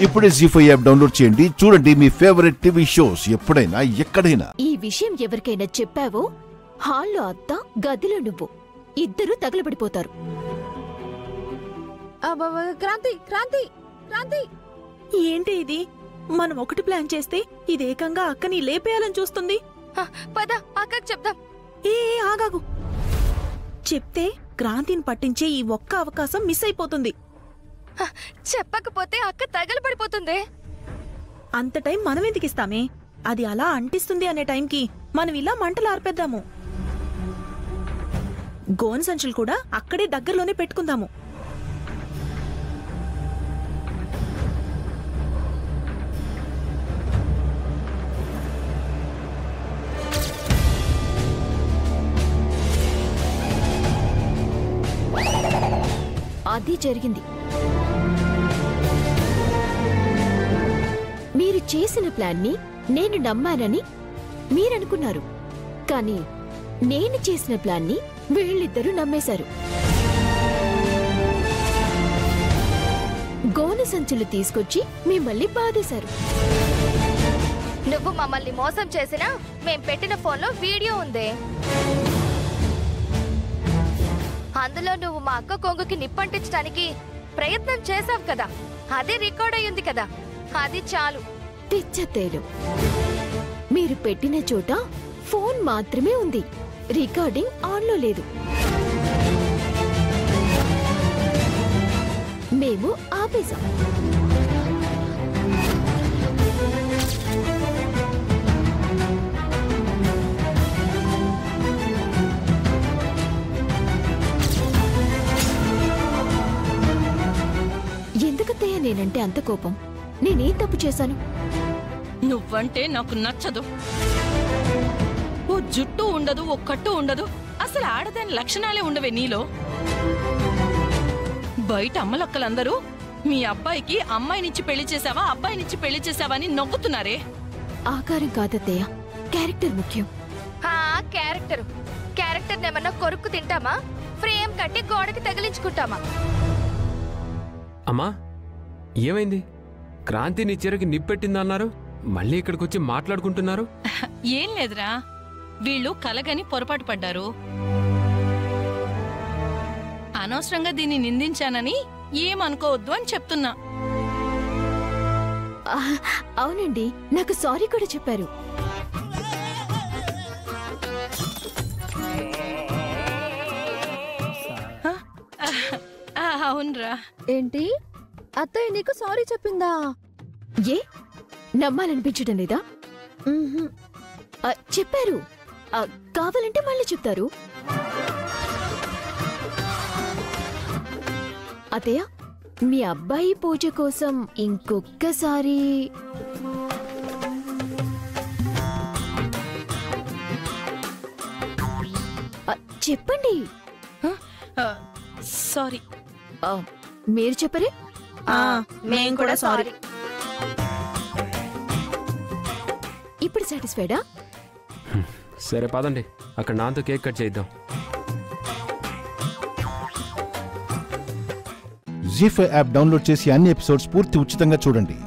ఇప్పుడే జీ5 app download చేయండి. చూడండి మీ ఫేవరెట్ టీవీ షోస్ ఎప్పుడైనా ఎక్కడైనా. ఈ విషయం ఎవరికైనా చెప్పావో హాల్లో అత్త, గదిలో నువ్వు ఇద్దరూ తగలబడిపోతారు. క్రాంతి క్రాంతి క్రాంతి, ఏంటి ఇది? మనం ఒకటి ప్లాన్ చేస్తే ఇదేకంగా అక్కని లేపేయాలని చూస్తుంది. పద అక్కకి చెప్దాం. ఏ ఆగాగు. చెప్తే క్రాంతిని పట్టించే ఈ ఒక్క అవకాశం మిస్ అయిపోతుంది. చెప్పకపోతే అక్క తగలబడిపోతుంది. అంత టైం మనం ఎందుకిస్తామే? అది అలా అంటిస్తుంది అనే టైంకి మనం ఇలా మంటలు ఆర్పేద్దాము. గోను సంచులు కూడా అక్కడే దగ్గరలోనే పెట్టుకుందాము. అది జరిగింది. మీరు చేసిన ప్లాన్ని నేను నమ్మానని మీరనుకున్నారు, కానీ నేను చేసిన ప్లాన్ని వీళ్ళిద్దరూ నమ్మేశారు. గోను సంచులు తీసుకొచ్చి మిమ్మల్ని బాధేశారు. నువ్వు మమ్మల్ని మోసం చేసినా మేం పెట్టిన ఫోన్లో వీడియో ఉంది. అందులో నువ్వు మా అక్క కొంగుకి నిప్పంటించడానికి ప్రయత్నం చేశావు కదా, అదే రికార్డ్ అయ్యింది కదా. అది చాలు. పిచ్చతేలు, మీరు పెట్టిన చోట ఫోన్ మాత్రమే ఉంది, రికార్డింగ్ ఆన్లో లేదు. మేము ఆపేశాం. ఎందుకత్తయ్య నేనంటే అంత కోపం? నేనేం తప్పు చేశాను? నువ్వంటే నాకు నచ్చదు. ఓ జుట్టు ఉండదు, ఓ కట్టు ఉండదు, అసలు ఆడదాని లక్షణాలే ఉండవే నీలో. బయట అమ్మలక్కలందరూ మీ అబ్బాయికి అమ్మాయినిచ్చి పెళ్లి చేసావా, అబ్బాయినిచ్చి పెళ్లి చేసావా అని నవ్వుతున్నారే. ఆకారం కాదత్తయ్య, క్యారెక్టర్ ముఖ్యం. క్యారెక్టర్ ఏమన్నా కొరుక్కు తింటామా? ఫ్రేమ్ కట్టి గోడకి తగిలించుకుంటామా? అమ్మా, ఏమైంది? క్రాంతి నీ చీరకి నిప్పెట్టిందన్నారు, మళ్ళీ ఇక్కడికొచ్చి మాట్లాడుకుంటున్నారు. ఏం లేదురా, వీళ్ళు కలగని పొరపాటు పడ్డారు. అనవసరంగా దీన్ని నిందించానని ఏమనుకోవద్దు అని చెప్తున్నా. అవునండి, నాకు సారీ కూడా చెప్పారు. అవునరా. ఏంటి, అత్తయ్య నీకు సారీ చెప్పిందా? ఏ నమ్మాలనిపించడం లేదా? చెప్పారు. కావాలంటే మళ్ళీ చెప్తారు. అత్తయ్య, మీ అబ్బాయి పూజ కోసం ఇంకొక్కసారి చెప్పండి. సారీ. మీరు చెప్పరే? మేం కూడా సారీ. ఇప్పుడు సాటిస్ఫైడా? సరే పదండి, అక్కడ నాతో కేక్ కట్ చేద్దాం. జీ5 యాప్ డౌన్లోడ్ చేసి అన్ని ఎపిసోడ్స్ పూర్తి ఉచితంగా చూడండి.